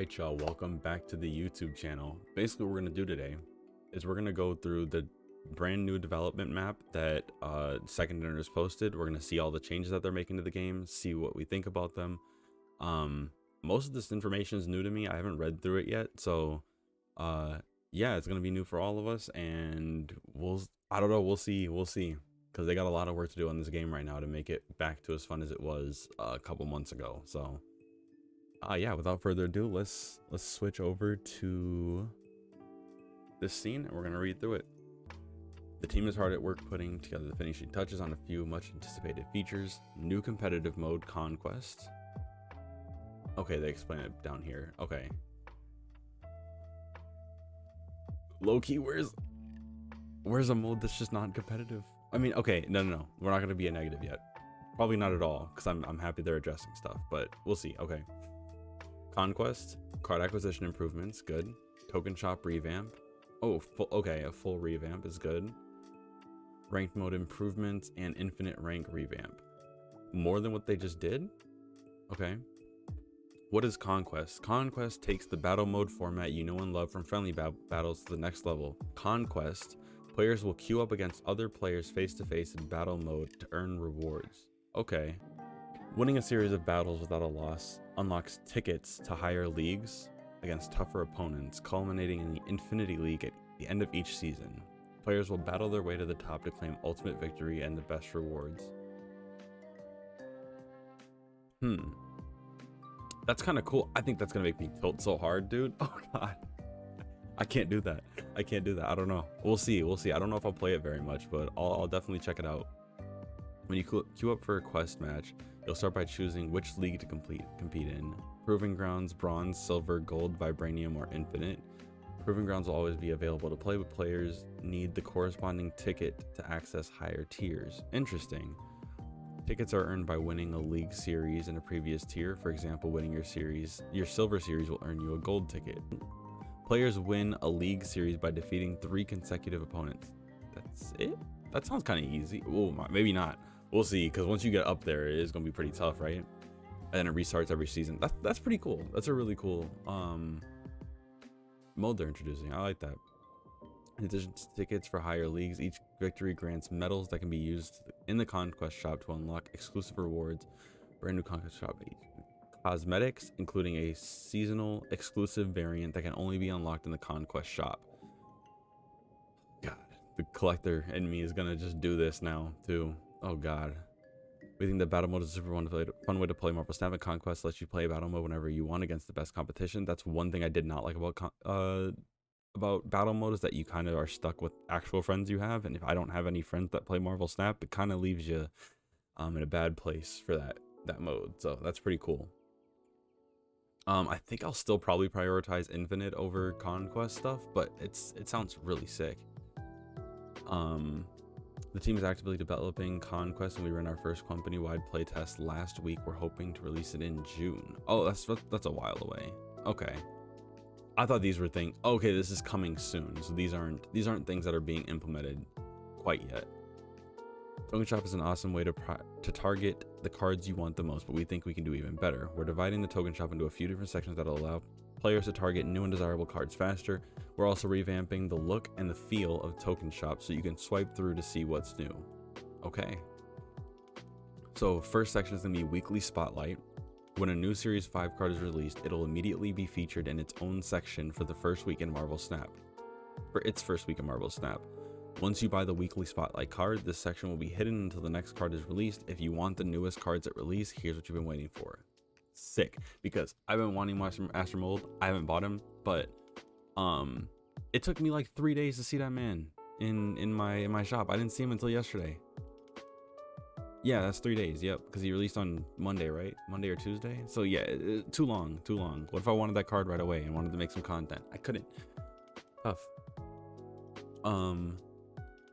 right, y'all, welcome back to the YouTube channel. Basically, what we're going to do today is we're going to go through the brand new development map that Second Dinners posted. We're going to see all the changes that they're making to the game, see what we think about them. Most of this information is new to me. I haven't read through it yet, so yeah, it's going to be new for all of us, and I don't know, we'll see, because they got a lot of work to do on this game right now to make it back to as fun as it was a couple months ago. So yeah, without further ado, let's switch over to this scene and we're gonna read through it. The team is hard at work putting together the finishing touches on a few much anticipated features. New competitive mode, Conquest. Okay, they explain it down here. Okay. Low-key, where's a mode that's just not competitive? I mean, okay, no. We're not gonna be a negative yet. Probably not at all, because I'm happy they're addressing stuff, but we'll see. Okay. Conquest, card acquisition improvements, good. Token shop revamp. Oh, okay, a full revamp is good. Ranked mode improvements and infinite rank revamp. More than what they just did? Okay. What is Conquest? Conquest takes the battle mode format you know and love from friendly battles to the next level. Conquest, players will queue up against other players face to face in battle mode to earn rewards. Okay. Winning a series of battles without a loss unlocks tickets to higher leagues against tougher opponents, culminating in the Infinity League at the end of each season. Players will battle their way to the top to claim ultimate victory and the best rewards. That's kind of cool. I think that's gonna make me tilt so hard, dude. Oh god, I can't do that. I don't know. We'll see. I don't know if I'll play it very much, but I'll definitely check it out. When you queue up for a quest match, you'll start by choosing which league to compete in. Proving Grounds, Bronze, Silver, Gold, Vibranium, or Infinite. Proving Grounds will always be available to play, but players need the corresponding ticket to access higher tiers. Interesting. Tickets are earned by winning a league series in a previous tier. For example, winning your Silver series will earn you a Gold ticket. Players win a league series by defeating 3 consecutive opponents. That's it? That sounds kind of easy. Oh, maybe not. We'll see, because once you get up there, it is going to be pretty tough, right? And it restarts every season. That's pretty cool. That's a really cool mode they're introducing. I like that. In addition to tickets for higher leagues, each victory grants medals that can be used in the Conquest shop to unlock exclusive rewards. Brand new Conquest shop. Cosmetics, including a seasonal exclusive variant that can only be unlocked in the Conquest shop. God, the collector in me is gonna just do this now too. Oh god. We think that battle mode is a super fun way to play Marvel Snap, and Conquest lets you play battle mode whenever you want against the best competition. That's one thing I did not like about battle mode, is that you kind of are stuck with actual friends you have, and if I don't have any friends that play Marvel Snap, it kind of leaves you in a bad place for that mode. So that's pretty cool. I think I'll still probably prioritize Infinite over Conquest stuff, but it sounds really sick. The team is actively developing Conquest, and we ran our first company-wide playtest last week. We're hoping to release it in June. Oh, that's a while away. Okay. I thought these were things. Okay, this is coming soon. So these aren't things that are being implemented quite yet. Token Shop is an awesome way to target the cards you want the most, but we think we can do even better. We're dividing the Token Shop into a few different sections that'll allow players to target new and desirable cards faster. We're also revamping the look and the feel of Token Shop so you can swipe through to see what's new. Okay. So first section is gonna be Weekly Spotlight. When a new Series 5 card is released, it'll immediately be featured in its own section for its first week in Marvel Snap. Once you buy the Weekly Spotlight card, this section will be hidden until the next card is released. If you want the newest cards at release, here's what you've been waiting for. Sick, because I've been wanting Astromold. I haven't bought him, but it took me like 3 days to see that man in my shop. I didn't see him until yesterday. Yeah, that's 3 days. Yep, because he released on Monday, right? Monday or Tuesday. So yeah, too long. What if I wanted that card right away and wanted to make some content? I couldn't. Tough.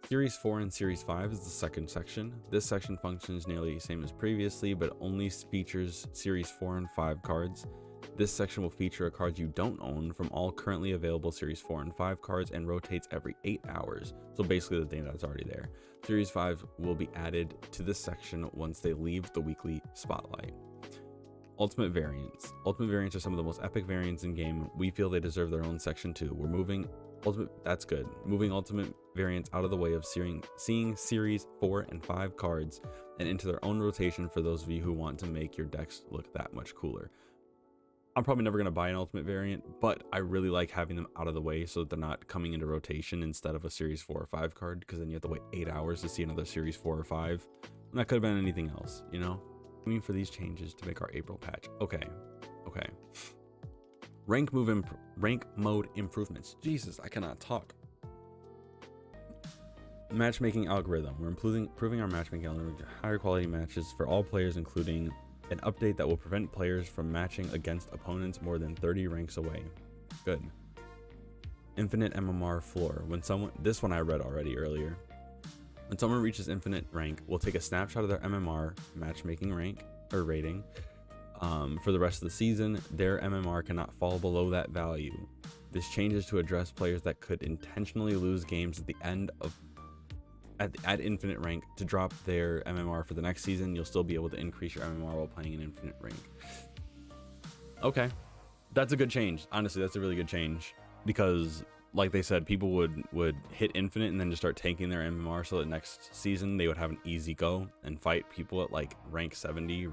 Series 4 and Series 5 is the second section. This section functions nearly the same as previously, but only features Series 4 and 5 cards. This section will feature a card you don't own from all currently available Series 4 and 5 cards and rotates every 8 hours. So basically the thing that's already there. Series 5 will be added to this section once they leave the Weekly Spotlight. Ultimate variants. Ultimate variants are some of the most epic variants in game. We feel they deserve their own section too. We're moving ultimate. That's good. Moving ultimate variants out of the way of seeing series 4 and 5 cards and into their own rotation for those of you who want to make your decks look that much cooler. I'm probably never going to buy an ultimate variant, but I really like having them out of the way so that they're not coming into rotation instead of a series 4 or 5 card, because then you have to wait 8 hours to see another series 4 or 5. And that could have been anything else, you know? I mean, for these changes to make our April patch. Okay. Rank mode improvements. Jesus, I cannot talk. Matchmaking algorithm. We're improving our matchmaking algorithm to higher quality matches for all players, including an update that will prevent players from matching against opponents more than 30 ranks away. Good. Infinite MMR floor. This one I read already earlier. When someone reaches infinite rank, we'll take a snapshot of their MMR matchmaking rank or rating. For the rest of the season, their MMR cannot fall below that value. This changes to address players that could intentionally lose games at the end of at infinite rank to drop their MMR for the next season. You'll still be able to increase your MMR while playing in infinite rank. Okay, that's a good change. Honestly, that's a really good change, because like they said, people would hit infinite and then just start tanking their MMR so that next season they would have an easy go and fight people at like rank 70,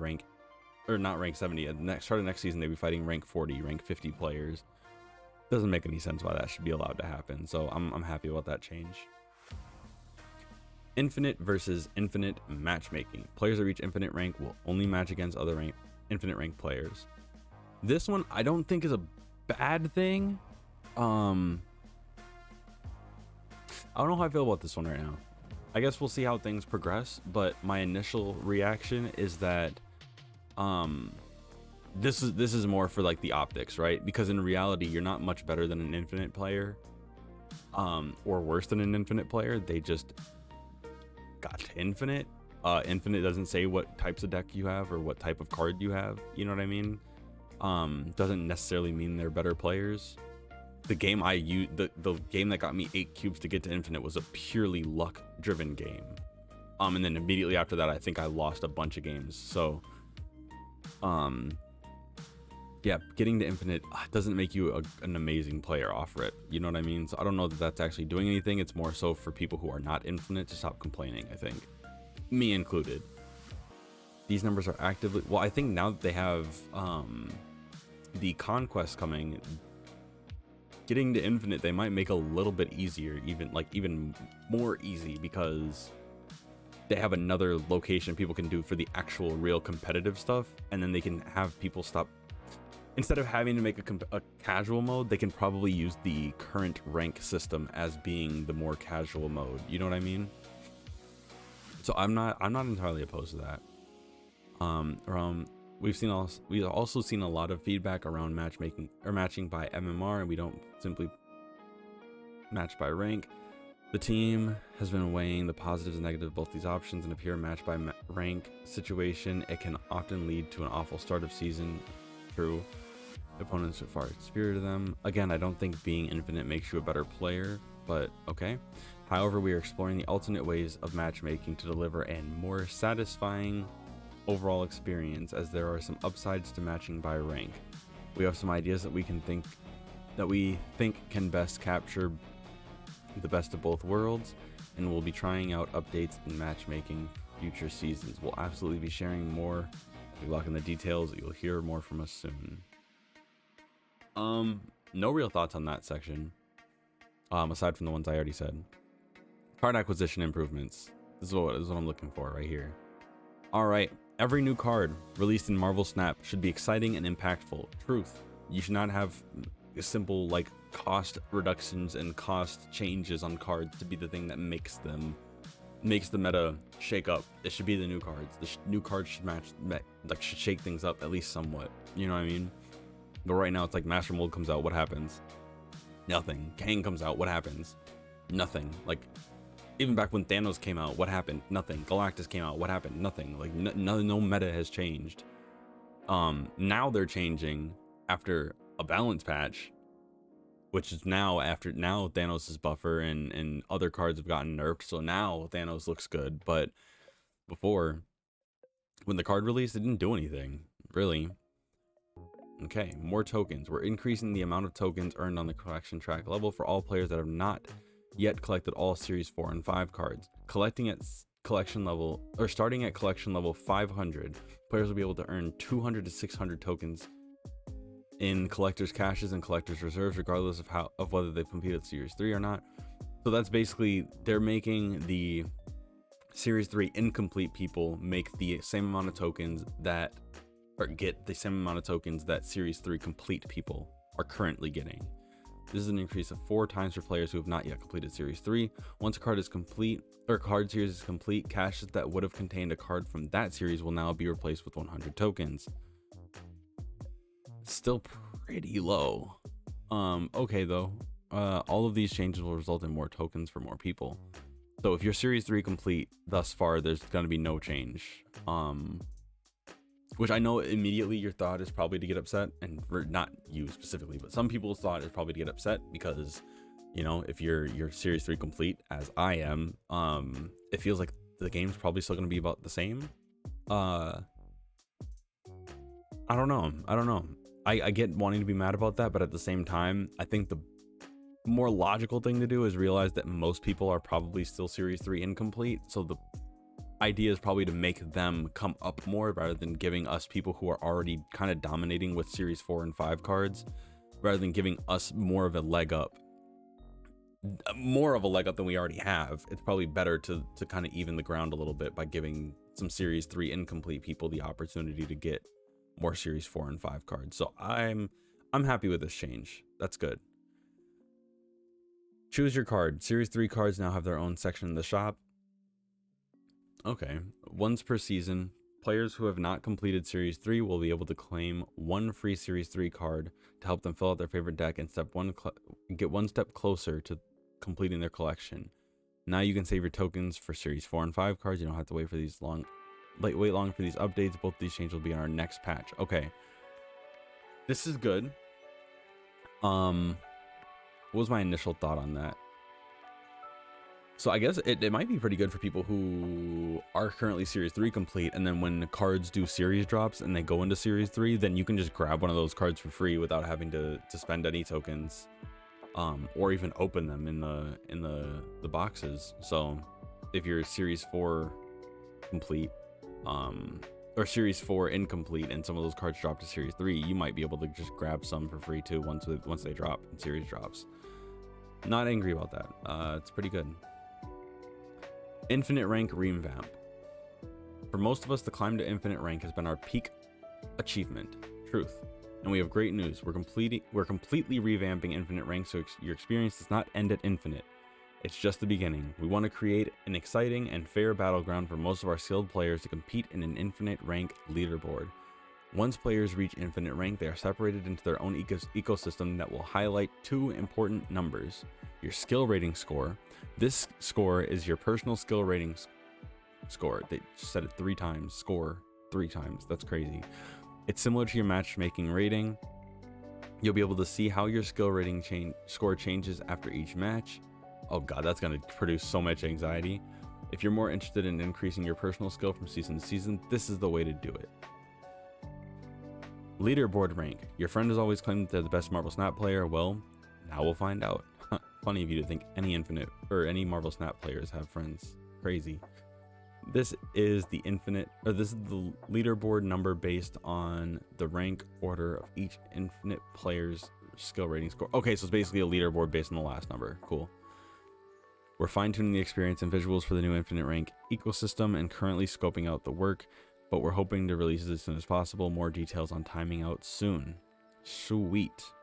not rank 70. At the start of next season, they'd be fighting rank 40, rank 50 players. Doesn't make any sense why that should be allowed to happen. So I'm happy about that change. Infinite versus infinite matchmaking. Players that reach infinite rank will only match against other infinite rank players. This one I don't think is a bad thing. I don't know how I feel about this one right now. I guess we'll see how things progress, but my initial reaction is that this is more for like the optics, right? Because in reality, you're not much better than an infinite player, or worse than an infinite player. They just got infinite. Infinite doesn't say what types of deck you have or what type of card you have. You know what I mean? Doesn't necessarily mean they're better players. The game I used, the game that got me 8 cubes to get to infinite was a purely luck driven game. And then immediately after that, I think I lost a bunch of games. So, yeah, getting to infinite doesn't make you an amazing player off rip. You know what I mean? So I don't know that that's actually doing anything. It's more so for people who are not infinite to stop complaining, I think. Me included. These numbers are actively, well, I think now that they have the conquest coming, getting to infinite, they might make a little bit easier, even more easy, because they have another location people can do for the actual real competitive stuff, and then they can have people stop. Instead of having to make a casual mode, they can probably use the current rank system as being the more casual mode. You know what I mean? So I'm not entirely opposed to that. We've also seen a lot of feedback around matchmaking or matching by MMR, and we don't simply match by rank. The team has been weighing the positives and negatives of both these options, and if you're a match by rank situation, it can often lead to an awful start of season. True. Opponents are far superior to them. Again, I don't think being infinite makes you a better player, but okay. However, we are exploring the alternate ways of matchmaking to deliver a more satisfying overall experience, as there are some upsides to matching by rank. We have some ideas that we think can best capture the best of both worlds, and we'll be trying out updates in matchmaking future seasons. We'll absolutely be sharing more. We lock in the details. You'll hear more from us soon. No real thoughts on that section, aside from the ones I already said. Card acquisition improvements. This is what I'm looking for right here. All right, every new card released in Marvel Snap should be exciting and impactful. Truth. You should not have simple like cost reductions and cost changes on cards to be the thing that makes the meta shake up. It should be the new cards. The new cards should should shake things up at least somewhat. You know what I mean? But right now it's like Master Mold comes out, what happens? Nothing. Kang comes out, what happens? Nothing. Like even back when Thanos came out, what happened? Nothing. Galactus came out, what happened? Nothing. Like no meta has changed. Now they're changing after a balance patch, which is now Thanos' buffer and other cards have gotten nerfed, so now Thanos looks good. But before, when the card released, it didn't do anything really. Okay, more tokens. We're increasing the amount of tokens earned on the collection track level for all players that have not yet collected all Series 4 and 5 cards. Collecting at collection level, or starting at collection level 500, players will be able to earn 200 to 600 tokens in collectors' caches and collectors' reserves, regardless of whether they've completed Series 3 or not. So that's basically, they're making the Series 3 incomplete people make the same amount of tokens that, or get the same amount of tokens that Series 3 complete people are currently getting. This is an increase of 4 times for players who have not yet completed Series 3. Once a card is complete, or card series is complete, caches that would have contained a card from that series will now be replaced with 100 tokens. Still pretty low. Okay though. All of these changes will result in more tokens for more people. So if you're Series 3 complete thus far, there's going to be no change. Which I know immediately your thought is probably to get upset, and not you specifically, but some people's thought is probably to get upset because, you know, if you're Series 3 complete, as I am, it feels like the game's probably still going to be about the same. I don't know. I get wanting to be mad about that, but at the same time, I think the more logical thing to do is realize that most people are probably still Series 3 incomplete, so the idea is probably to make them come up more rather than giving us people who are already kind of dominating with Series 4 and 5 cards, rather than giving us more of a leg up than we already have. It's probably better to kind of even the ground a little bit by giving some Series 3 incomplete people the opportunity to get more Series 4 and 5 cards. So I'm happy with this change. That's good. Choose your card. Series 3 cards now have their own section in the shop. Okay, once per season, players who have not completed Series 3 will be able to claim one free Series 3 card to help them fill out their favorite deck and get one step closer to completing their collection. Now you can save your tokens for Series 4 and 5 cards. You don't have to wait long for these updates. Both these changes will be in our next patch. Okay, this is good. What was my initial thought on that? So I guess it might be pretty good for people who are currently Series 3 complete, and then when the cards do series drops and they go into Series 3, then you can just grab one of those cards for free without having to spend any tokens, or even open them in the boxes. So if you're Series 4 complete, or Series 4 incomplete, and some of those cards drop to Series 3, you might be able to just grab some for free too once they drop and series drops. Not angry about that. It's pretty good. Infinite rank revamp. For most of us, the climb to infinite rank has been our peak achievement. Truth. And we have great news. We're completely revamping infinite rank, so your experience does not end at infinite. It's just the beginning. We want to create an exciting and fair battleground for most of our skilled players to compete in an infinite rank leaderboard. Once players reach infinite rank, they are separated into their own ecosystem that will highlight 2 important numbers. Your skill rating score. This score is your personal skill rating score. They said it 3 times. Score 3 times. That's crazy. It's similar to your matchmaking rating. You'll be able to see how your skill rating score changes after each match. Oh god, that's going to produce so much anxiety. If you're more interested in increasing your personal skill from season to season, this is the way to do it. Leaderboard rank. Your friend has always claimed that they're the best Marvel Snap player. Well, now we'll find out. Funny of you to think any Marvel Snap players have friends. Crazy. This is the leaderboard number based on the rank order of each infinite player's skill rating score. Okay, so it's basically a leaderboard based on the last number. Cool. We're fine-tuning the experience and visuals for the new infinite rank ecosystem and currently scoping out the work, but we're hoping to release it as soon as possible. More details on timing out soon. Sweet.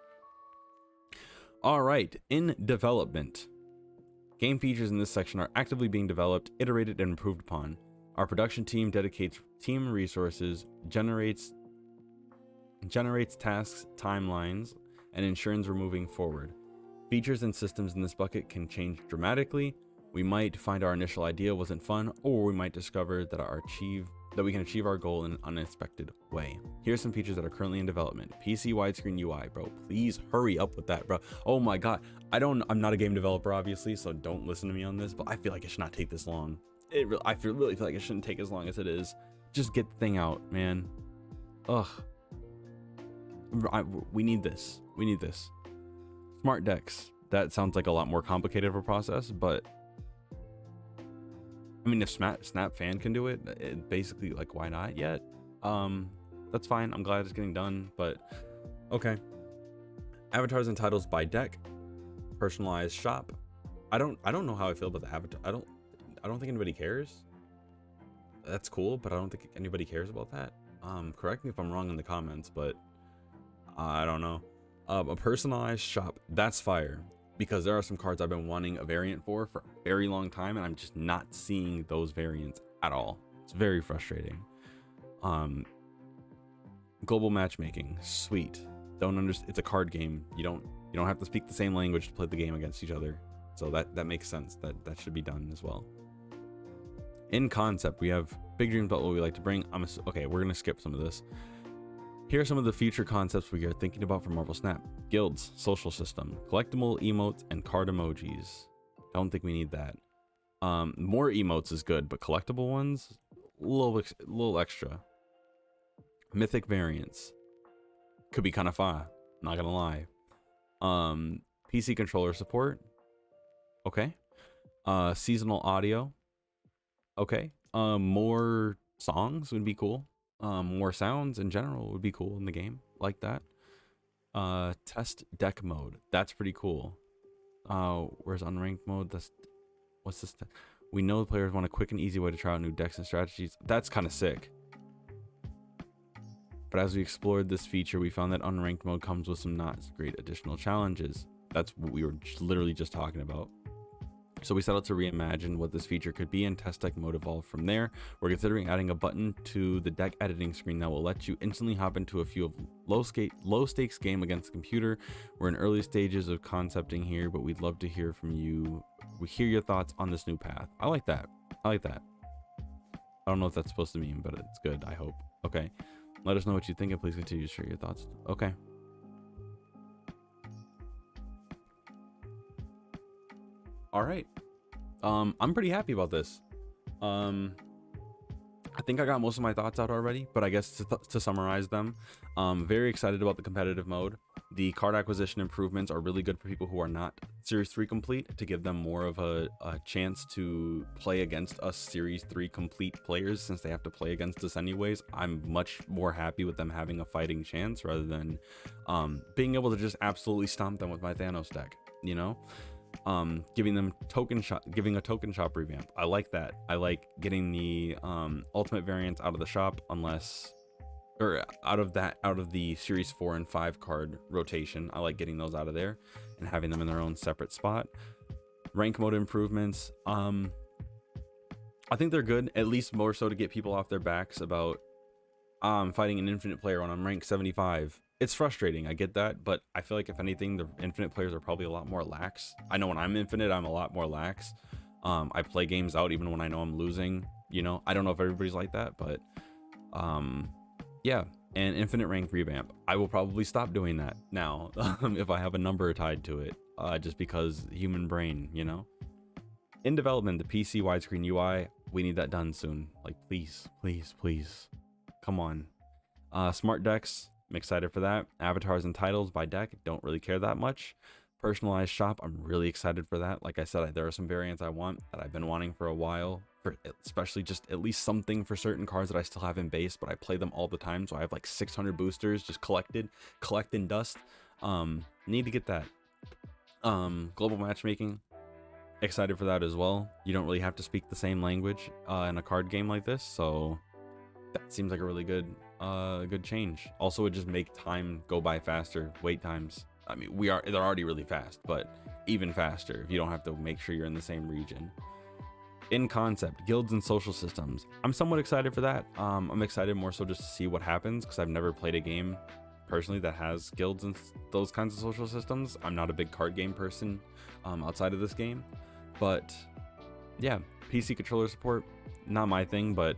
All right, in development. Game features in this section are actively being developed, iterated, and improved upon. Our production team dedicates team resources, generates tasks, timelines, and ensures we're moving forward. Features and systems in this bucket can change dramatically. We might find our initial idea wasn't fun, or we might discover that we can achieve our goal in an unexpected way. Here's some features that are currently in development. PC widescreen UI, bro. Please hurry up with that, bro. Oh my god. I'm not a game developer, obviously, so don't listen to me on this, but I feel like it should not take this long. I really feel like it shouldn't take as long as it is. Just get the thing out, man. Ugh. We need this. We need this. Smart decks. That sounds like a lot more complicated of a process, but I mean, if Snap Fan can do it, basically, like, why not yet? That's fine. I'm glad it's getting done, but okay. Avatars and titles by deck. Personalized shop. I don't know how I feel about the avatar. I don't think anybody cares. That's cool, but I don't think anybody cares about that. Correct me if I'm wrong in the comments, but I don't know. A personalized shop, that's fire, because there are some cards I've been wanting a variant for a very long time, and I'm just not seeing those variants at all. It's very frustrating. Global matchmaking, sweet. Don't understand. It's a card game. You don't have to speak the same language to play the game against each other. So that makes sense. That should be done as well. In concept, we have big dreams about what we like to bring. Okay, we're gonna skip some of this. Here are some of the future concepts we are thinking about for Marvel Snap: guilds, social system, collectible emotes, and card emojis. Don't think we need that. More emotes is good, but collectible ones, a little extra. Mythic variants could be kind of fun. Not gonna lie. PC controller support. Okay. Seasonal audio. Okay. More songs would be cool. More sounds in general would be cool in the game, like that. Test deck mode. That's pretty cool. Where's unranked mode? What's this? We know the players want a quick and easy way to try out new decks and strategies. That's kind of sick. But as we explored this feature, we found that unranked mode comes with some not great additional challenges. That's what we were literally just talking about. So we set out to reimagine what this feature could be, and test deck mode evolved from there. We're considering adding a button to the deck editing screen that will let you instantly hop into a few of low stakes game against the computer. We're in early stages of concepting here, but we'd love to hear from you. We hear your thoughts on this new path. I like that. I like that. I don't know what that's supposed to mean, but it's good, I hope. Okay. Let us know what you think, and please continue to share your thoughts. Okay. All right. I'm pretty happy about this. I think I got most of my thoughts out already, but I guess to summarize them, very excited about the competitive mode. The card acquisition improvements are really good for people who are not Series 3 complete, to give them more of a chance to play against us Series 3 complete players, since they have to play against us anyways. I'm much more happy with them having a fighting chance rather than being able to just absolutely stomp them with my Thanos deck, you know? Giving a token shop revamp. I like that. I like getting the ultimate variants out of the shop, out of the Series 4 and 5 card rotation. I like getting those out of there and having them in their own separate spot. Rank mode improvements, I think they're good, at least more so to get people off their backs about fighting an infinite player when I'm rank 75. It's frustrating, I get that, but I feel like if anything, the infinite players are probably a lot more lax. I know when I'm infinite, I'm a lot more lax. I play games out even when I know I'm losing, you know? I don't know if everybody's like that, but yeah. And infinite rank revamp, I will probably stop doing that now if I have a number tied to it, just because human brain, you know? In development, the PC widescreen UI, we need that done soon. Like, please, please, please, come on. Smart decks, I'm excited for that. Avatars and titles by deck, don't really care that much. Personalized shop, I'm really excited for that. Like I said, there are some variants I want that I've been wanting for a while, for especially just at least something for certain cards that I still have in base, but I play them all the time, so I have like 600 boosters just collecting dust. Need to get that. Global matchmaking, excited for that as well. You don't really have to speak the same language in a card game like this, so that seems like a really good change. Also, it would just make time go by faster. Wait times, I mean, they're already really fast, but even faster if you don't have to make sure you're in the same region. In concept, guilds and social systems, I'm somewhat excited for that. I'm excited more so just to see what happens, because I've never played a game personally that has guilds and those kinds of social systems. I'm not a big card game person outside of this game, but yeah, PC controller support, not my thing, but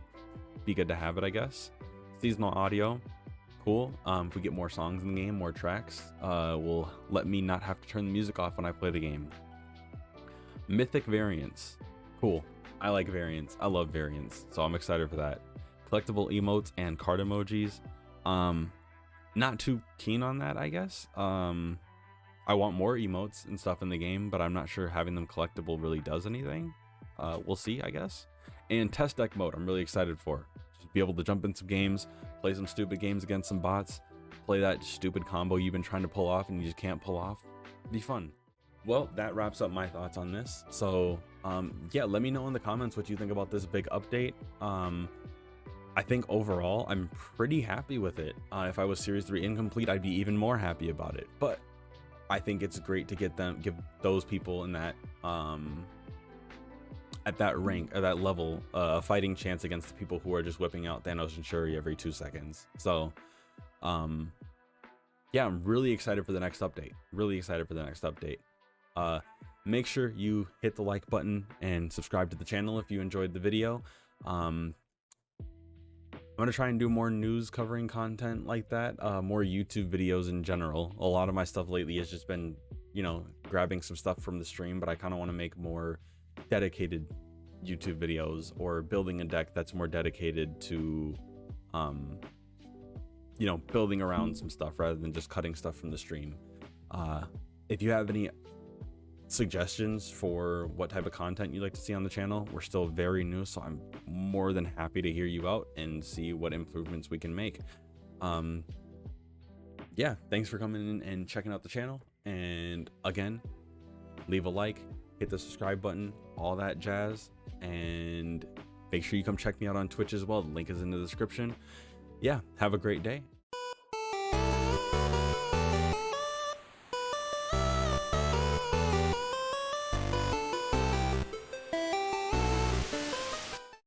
be good to have it, I guess. Seasonal audio, cool. If we get more songs in the game, more tracks, will let me not have to turn the music off when I play the game. Mythic variants, cool. I like variants. I love variants, so I'm excited for that. Collectible emotes and card emojis. not too keen on that, I guess. I want more emotes and stuff in the game, but I'm not sure having them collectible really does anything. We'll see, I guess. And test deck mode, I'm really excited for. Just be able to jump in some games, play some stupid games against some bots, play that stupid combo you've been trying to pull off and you just can't pull off. Be fun. Well, that wraps up my thoughts on this. So yeah, let me know in the comments what you think about this big update. I think overall I'm pretty happy with it. If I was Series 3 incomplete, I'd be even more happy about it. But I think it's great to give those people in that at that rank or that level a fighting chance against the people who are just whipping out Thanos and Shuri every 2 seconds. So yeah, I'm really excited for the next update. Make sure you hit the like button and subscribe to the channel if you enjoyed the video. I'm gonna try and do more news covering content like that, more YouTube videos in general. A lot of my stuff lately has just been, you know, grabbing some stuff from the stream, but I kind of want to make more dedicated YouTube videos or building a deck that's more dedicated to you know, building around some stuff rather than just cutting stuff from the stream. If you have any suggestions for what type of content you'd like to see on the channel, we're still very new, so I'm more than happy to hear you out and see what improvements we can make. Yeah, thanks for coming in and checking out the channel, and again, leave a like, hit the subscribe button, all that jazz, and make sure you come check me out on Twitch as well. The link is in the description. Yeah, have a great day,